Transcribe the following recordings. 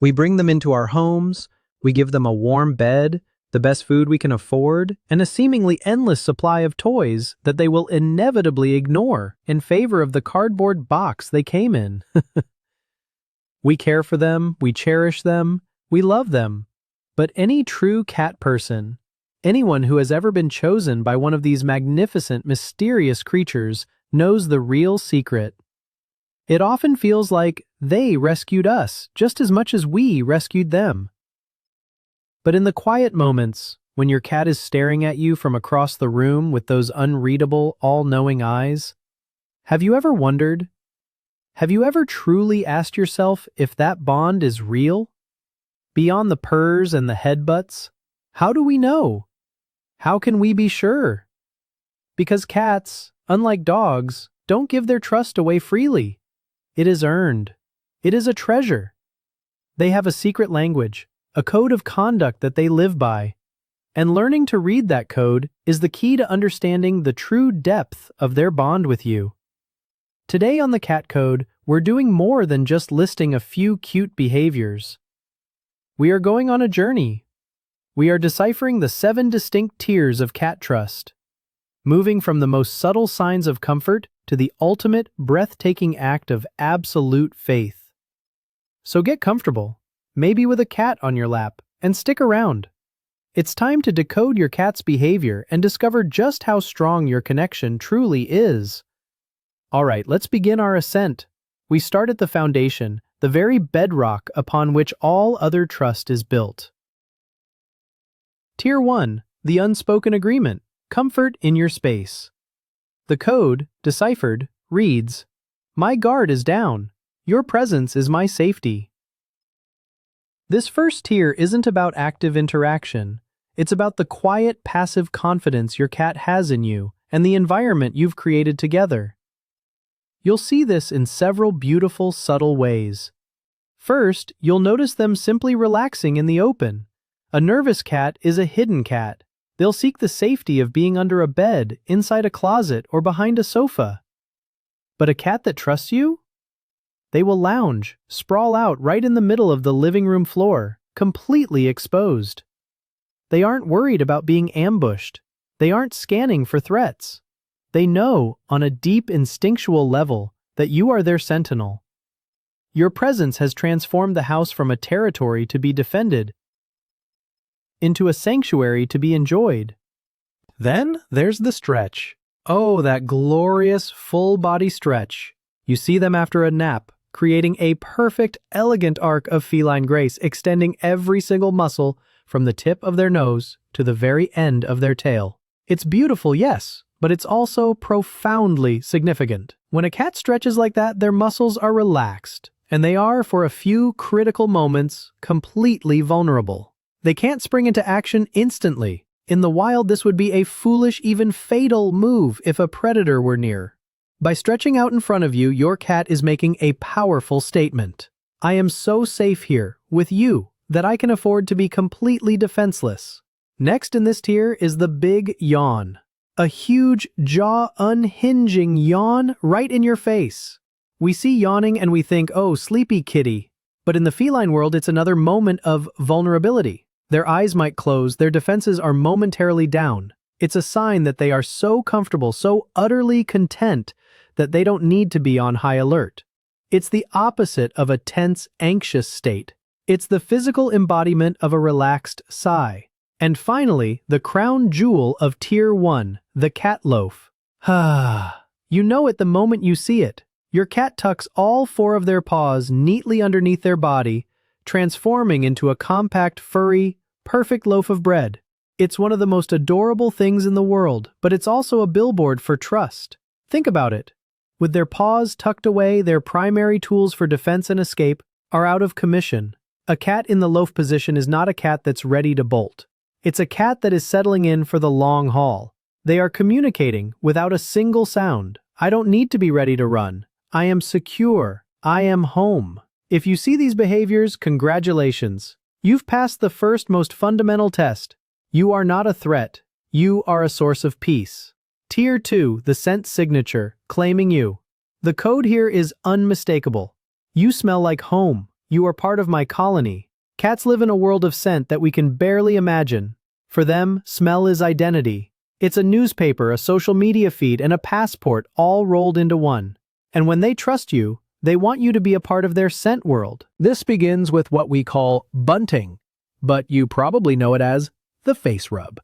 We bring them into our homes, we give them a warm bed, the best food we can afford, and a seemingly endless supply of toys that they will inevitably ignore in favor of the cardboard box they came in. We care for them, we cherish them, we love them. But any true cat person, anyone who has ever been chosen by one of these magnificent, mysterious creatures, knows the real secret. It often feels like they rescued us just as much as we rescued them. But in the quiet moments, when your cat is staring at you from across the room with those unreadable, all-knowing eyes, have you ever wondered? Have you ever truly asked yourself if that bond is real? Beyond the purrs and the headbutts, how do we know? How can we be sure? Because cats, unlike dogs, don't give their trust away freely. It is earned. It is a treasure. They have a secret language, a code of conduct that they live by. And learning to read that code is the key to understanding the true depth of their bond with you. Today on the Cat Code, we're doing more than just listing a few cute behaviors. We are going on a journey. We are deciphering the 7 distinct tiers of cat trust, moving from the most subtle signs of comfort to the ultimate, breathtaking act of absolute faith. So get comfortable, maybe with a cat on your lap, and stick around. It's time to decode your cat's behavior and discover just how strong your connection truly is. Alright, let's begin our ascent. We start at the foundation, the very bedrock upon which all other trust is built. Tier 1, the unspoken agreement, comfort in your space. The code, deciphered, reads, "My guard is down. Your presence is my safety." This first tier isn't about active interaction. It's about the quiet, passive confidence your cat has in you and the environment you've created together. You'll see this in several beautiful, subtle ways. First, you'll notice them simply relaxing in the open. A nervous cat is a hidden cat. They'll seek the safety of being under a bed, inside a closet, or behind a sofa. But a cat that trusts you? They will lounge, sprawl out right in the middle of the living room floor, completely exposed. They aren't worried about being ambushed. They aren't scanning for threats. They know, on a deep instinctual level, that you are their sentinel. Your presence has transformed the house from a territory to be defended into a sanctuary to be enjoyed. Then there's the stretch. Oh, that glorious full-body stretch. You see them after a nap, creating a perfect, elegant arc of feline grace, extending every single muscle from the tip of their nose to the very end of their tail. It's beautiful, yes, but it's also profoundly significant. When a cat stretches like that, their muscles are relaxed, and they are, for a few critical moments, completely vulnerable. They can't spring into action instantly. In the wild, this would be a foolish, even fatal move if a predator were near. By stretching out in front of you, your cat is making a powerful statement. I am so safe here, with you, that I can afford to be completely defenseless. Next in this tier is the big yawn. A huge, jaw-unhinging yawn right in your face. We see yawning and we think, oh, sleepy kitty. But in the feline world, it's another moment of vulnerability. Their eyes might close, their defenses are momentarily down. It's a sign that they are so comfortable, so utterly content, that they don't need to be on high alert. It's the opposite of a tense, anxious state. It's the physical embodiment of a relaxed sigh. And finally, the crown jewel of Tier 1, the cat loaf. You know it the moment you see it. Your cat tucks all 4 of their paws neatly underneath their body, transforming into a compact, furry, perfect loaf of bread. It's one of the most adorable things in the world, but it's also a billboard for trust. Think about it. With their paws tucked away, their primary tools for defense and escape are out of commission. A cat in the loaf position is not a cat that's ready to bolt. It's a cat that is settling in for the long haul. They are communicating without a single sound. I don't need to be ready to run. I am secure. I am home. If you see these behaviors, congratulations. You've passed the first most fundamental test. You are not a threat. You are a source of peace. Tier 2, the scent signature, claiming you. The code here is unmistakable. You smell like home, You are part of my colony. Cats live in a world of scent that we can barely imagine. For them, smell is identity. It's a newspaper, a social media feed, and a passport all rolled into one. And when they trust you, they want you to be a part of their scent world. This begins with what we call bunting, but you probably know it as the face rub.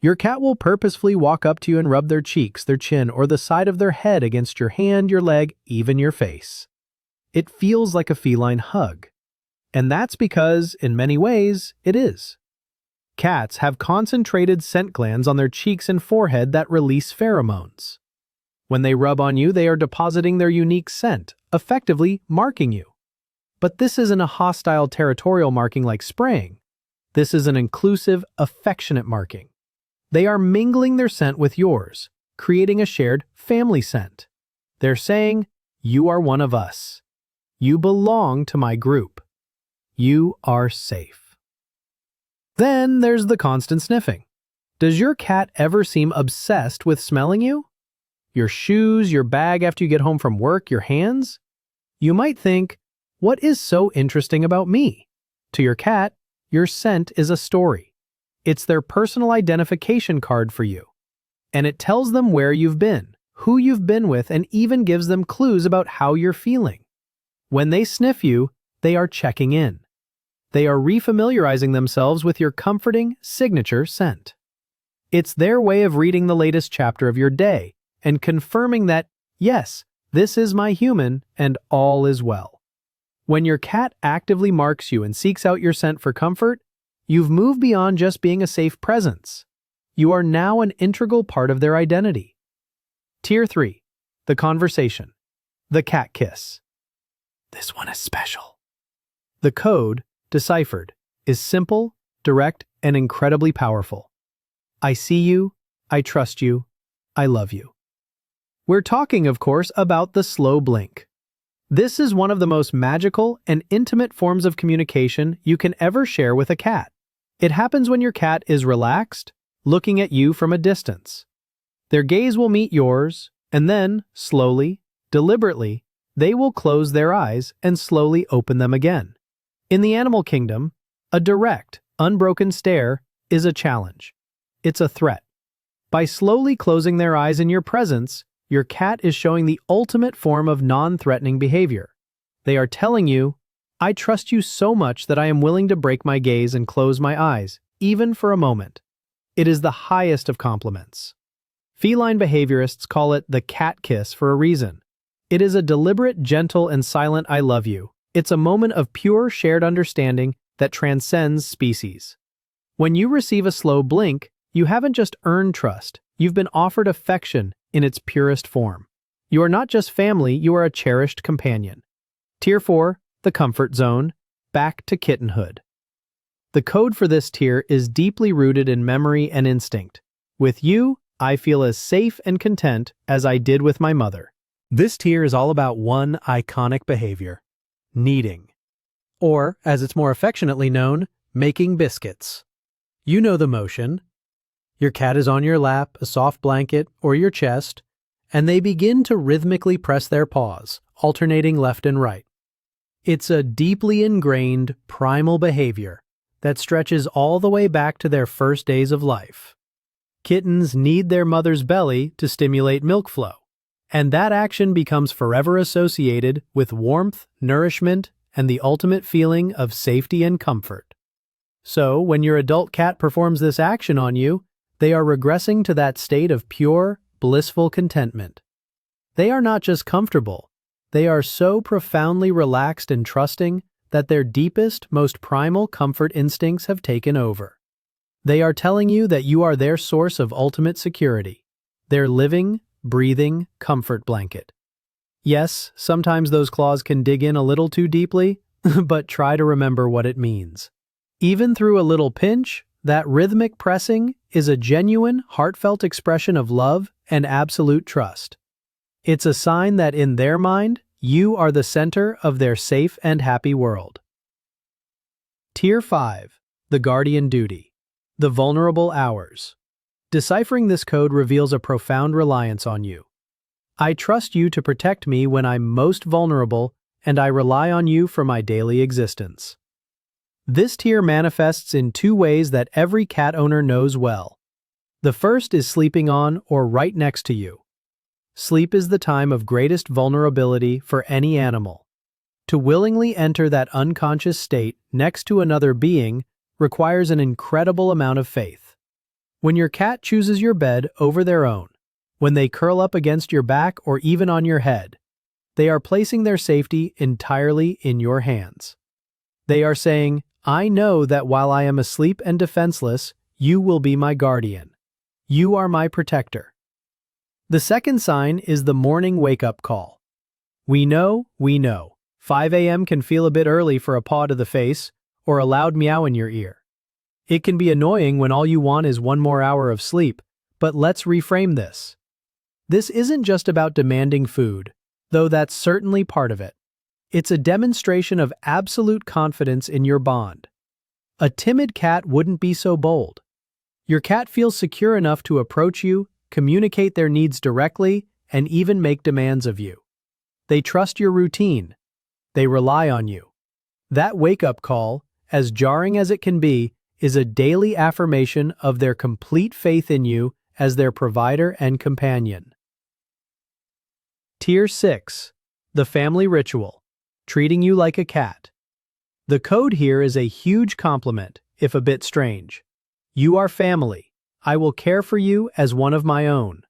Your cat will purposefully walk up to you and rub their cheeks, their chin, or the side of their head against your hand, your leg, even your face. It feels like a feline hug. And that's because, in many ways, it is. Cats have concentrated scent glands on their cheeks and forehead that release pheromones. When they rub on you, they are depositing their unique scent, effectively marking you. But this isn't a hostile territorial marking like spraying. This is an inclusive, affectionate marking. They are mingling their scent with yours, creating a shared family scent. They're saying, "You are one of us. You belong to my group. You are safe." Then there's the constant sniffing. Does your cat ever seem obsessed with smelling you? Your shoes, your bag after you get home from work, your hands? You might think, what is so interesting about me? To your cat, your scent is a story. It's their personal identification card for you. And it tells them where you've been, who you've been with, and even gives them clues about how you're feeling. When they sniff you, they are checking in. They are refamiliarizing themselves with your comforting, signature scent. It's their way of reading the latest chapter of your day and confirming that, yes, this is my human and all is well. When your cat actively marks you and seeks out your scent for comfort, you've moved beyond just being a safe presence. You are now an integral part of their identity. Tier 3. The conversation. The cat kiss. This one is special. The code, deciphered, is simple, direct, and incredibly powerful. I see you, I trust you, I love you. We're talking, of course, about the slow blink. This is one of the most magical and intimate forms of communication you can ever share with a cat. It happens when your cat is relaxed, looking at you from a distance. Their gaze will meet yours, and then, slowly, deliberately, they will close their eyes and slowly open them again. In the animal kingdom, a direct, unbroken stare is a challenge. It's a threat. By slowly closing their eyes in your presence, your cat is showing the ultimate form of non-threatening behavior. They are telling you, I trust you so much that I am willing to break my gaze and close my eyes, even for a moment. It is the highest of compliments. Feline behaviorists call it the cat kiss for a reason. It is a deliberate, gentle, and silent I love you. It's a moment of pure shared understanding that transcends species. When you receive a slow blink, you haven't just earned trust, you've been offered affection in its purest form. You are not just family, you are a cherished companion. Tier 4, the comfort zone, back to kittenhood. The code for this tier is deeply rooted in memory and instinct. With you, I feel as safe and content as I did with my mother. This tier is all about one iconic behavior: kneading. Or, as it's more affectionately known, making biscuits. You know the motion. Your cat is on your lap, a soft blanket, or your chest, and they begin to rhythmically press their paws, alternating left and right. It's a deeply ingrained, primal behavior that stretches all the way back to their first days of life. Kittens need their mother's belly to stimulate milk flow, and that action becomes forever associated with warmth, nourishment, and the ultimate feeling of safety and comfort. So, when your adult cat performs this action on you, they are regressing to that state of pure, blissful contentment. They are not just comfortable, they are so profoundly relaxed and trusting that their deepest, most primal comfort instincts have taken over. They are telling you that you are their source of ultimate security, their living, breathing comfort blanket. Yes, sometimes those claws can dig in a little too deeply, but try to remember what it means. Even through a little pinch, that rhythmic pressing is a genuine, heartfelt expression of love and absolute trust. It's a sign that in their mind, you are the center of their safe and happy world. Tier 5, the guardian duty, the vulnerable hours. Deciphering this code reveals a profound reliance on you. I trust you to protect me when I'm most vulnerable and I rely on you for my daily existence. This tier manifests in two ways that every cat owner knows well. The first is sleeping on or right next to you. Sleep is the time of greatest vulnerability for any animal. To willingly enter that unconscious state next to another being requires an incredible amount of faith. When your cat chooses your bed over their own, when they curl up against your back or even on your head, they are placing their safety entirely in your hands. They are saying, I know that while I am asleep and defenseless, you will be my guardian. You are my protector. The second sign is the morning wake-up call. We know. 5 a.m. can feel a bit early for a paw to the face or a loud meow in your ear. It can be annoying when all you want is one more hour of sleep, but let's reframe this. This isn't just about demanding food, though that's certainly part of it. It's a demonstration of absolute confidence in your bond. A timid cat wouldn't be so bold. Your cat feels secure enough to approach you, communicate their needs directly, and even make demands of you. They trust your routine. They rely on you. That wake-up call, as jarring as it can be, is a daily affirmation of their complete faith in you as their provider and companion. Tier 6. The family ritual. Treating you like a cat. The code here is a huge compliment, if a bit strange. You are family. I will care for you as one of my own.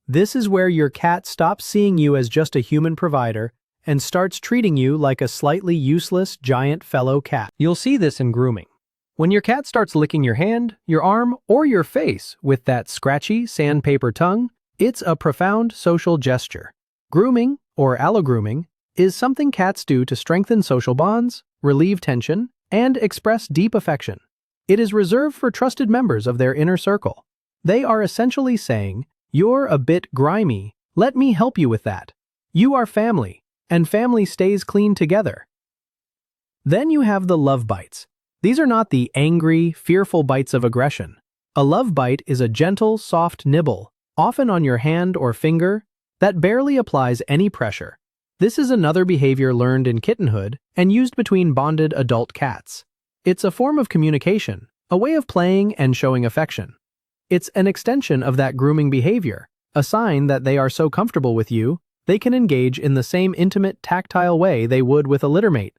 This is where your cat stops seeing you as just a human provider and starts treating you like a slightly useless giant fellow cat. You'll see this in grooming. When your cat starts licking your hand, your arm, or your face with that scratchy sandpaper tongue, it's a profound social gesture. Grooming, or allogrooming, is something cats do to strengthen social bonds, relieve tension, and express deep affection. It is reserved for trusted members of their inner circle. They are essentially saying, you're a bit grimy, let me help you with that. You are family, and family stays clean together. Then you have the love bites. These are not the angry, fearful bites of aggression. A love bite is a gentle, soft nibble, often on your hand or finger, that barely applies any pressure. This is another behavior learned in kittenhood and used between bonded adult cats. It's a form of communication, a way of playing and showing affection. It's an extension of that grooming behavior, a sign that they are so comfortable with you, they can engage in the same intimate, tactile way they would with a littermate.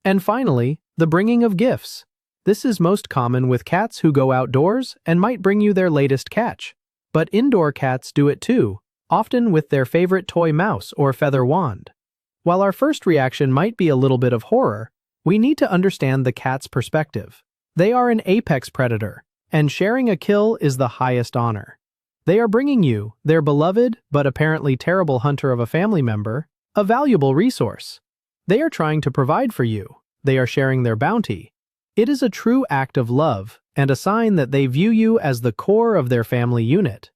And finally, the bringing of gifts. This is most common with cats who go outdoors and might bring you their latest catch. But indoor cats do it too, often with their favorite toy mouse or feather wand. While our first reaction might be a little bit of horror, we need to understand the cat's perspective. They are an apex predator, and sharing a kill is the highest honor. They are bringing you, their beloved but apparently terrible hunter of a family member, a valuable resource. They are trying to provide for you. They are sharing their bounty. It is a true act of love and a sign that they view you as the core of their family unit.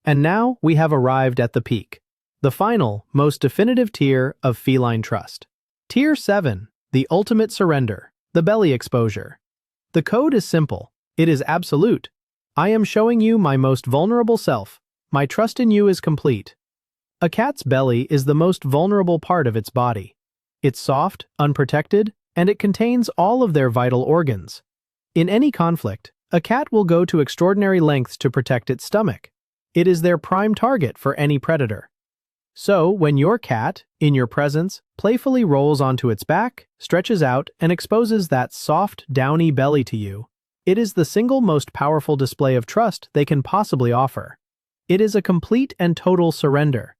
And now we have arrived at the peak, the final, most definitive tier of feline trust. Tier 7, the ultimate surrender, the belly exposure. The code is simple. It is absolute. I am showing you my most vulnerable self. My trust in you is complete. A cat's belly is the most vulnerable part of its body. It's soft, unprotected, and it contains all of their vital organs. In any conflict, a cat will go to extraordinary lengths to protect its stomach. It is their prime target for any predator. So, when your cat, in your presence, playfully rolls onto its back, stretches out, and exposes that soft, downy belly to you, it is the single most powerful display of trust they can possibly offer. It is a complete and total surrender.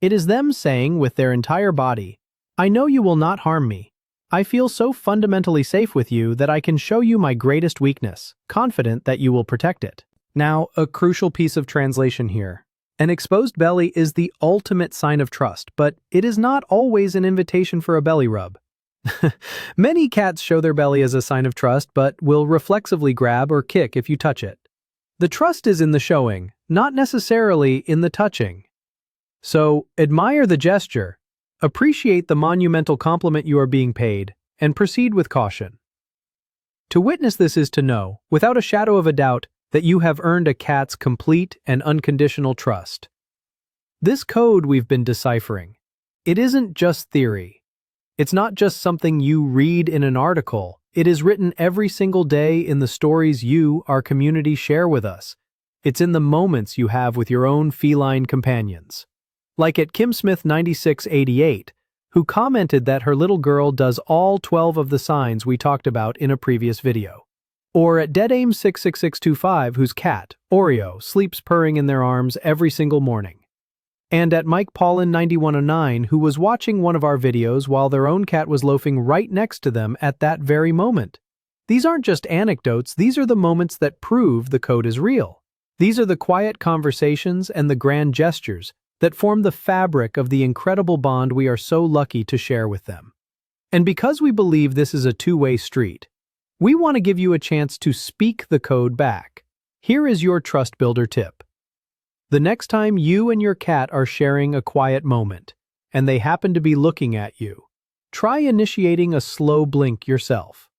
It is them saying with their entire body, I know you will not harm me. I feel so fundamentally safe with you that I can show you my greatest weakness, confident that you will protect it. Now, a crucial piece of translation here. An exposed belly is the ultimate sign of trust, but it is not always an invitation for a belly rub. Many cats show their belly as a sign of trust, but will reflexively grab or kick if you touch it. The trust is in the showing, not necessarily in the touching. So, admire the gesture, appreciate the monumental compliment you are being paid, and proceed with caution. To witness this is to know, without a shadow of a doubt, that you have earned a cat's complete and unconditional trust. This code we've been deciphering. It isn't just theory. It's not just something you read in an article. It is written every single day in the stories you, our community, share with us. It's in the moments you have with your own feline companions. Like at Kim Smith 9688, who commented that her little girl does all 12 of the signs we talked about in a previous video. Or at DeadAim 66625, whose cat, Oreo, sleeps purring in their arms every single morning. And at Mike Paulin 9109, who was watching one of our videos while their own cat was loafing right next to them at that very moment. These aren't just anecdotes, these are the moments that prove the code is real. These are the quiet conversations and the grand gestures that form the fabric of the incredible bond we are so lucky to share with them. And because we believe this is a two-way street, we want to give you a chance to speak the code back. Here is your trust builder tip. The next time you and your cat are sharing a quiet moment, and they happen to be looking at you, try initiating a slow blink yourself.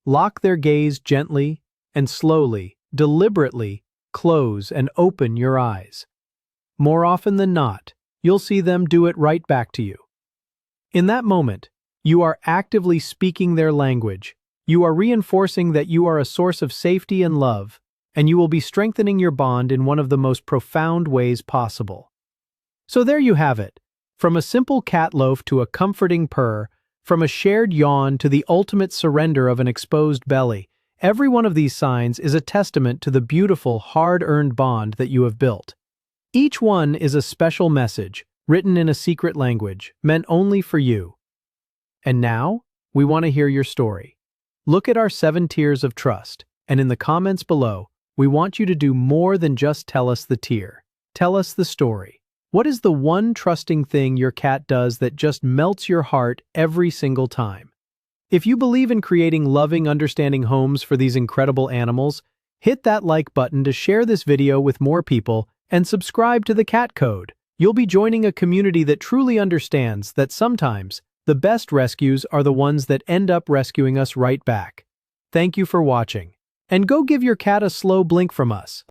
Lock their gaze gently and slowly, deliberately, close and open your eyes. More often than not, you'll see them do it right back to you. In that moment, you are actively speaking their language. You are reinforcing that you are a source of safety and love, and you will be strengthening your bond in one of the most profound ways possible. So there you have it. From a simple cat loaf to a comforting purr, from a shared yawn to the ultimate surrender of an exposed belly, every one of these signs is a testament to the beautiful, hard-earned bond that you have built. Each one is a special message, written in a secret language, meant only for you. And now, we want to hear your story. Look at our 7 tiers of trust, and in the comments below, we want you to do more than just tell us the tier. Tell us the story. What is the one trusting thing your cat does that just melts your heart every single time? If you believe in creating loving, understanding homes for these incredible animals, hit that like button to share this video with more people and subscribe to the Cat Code. You'll be joining a community that truly understands that sometimes the best rescues are the ones that end up rescuing us right back. Thank you for watching. And go give your cat a slow blink from us.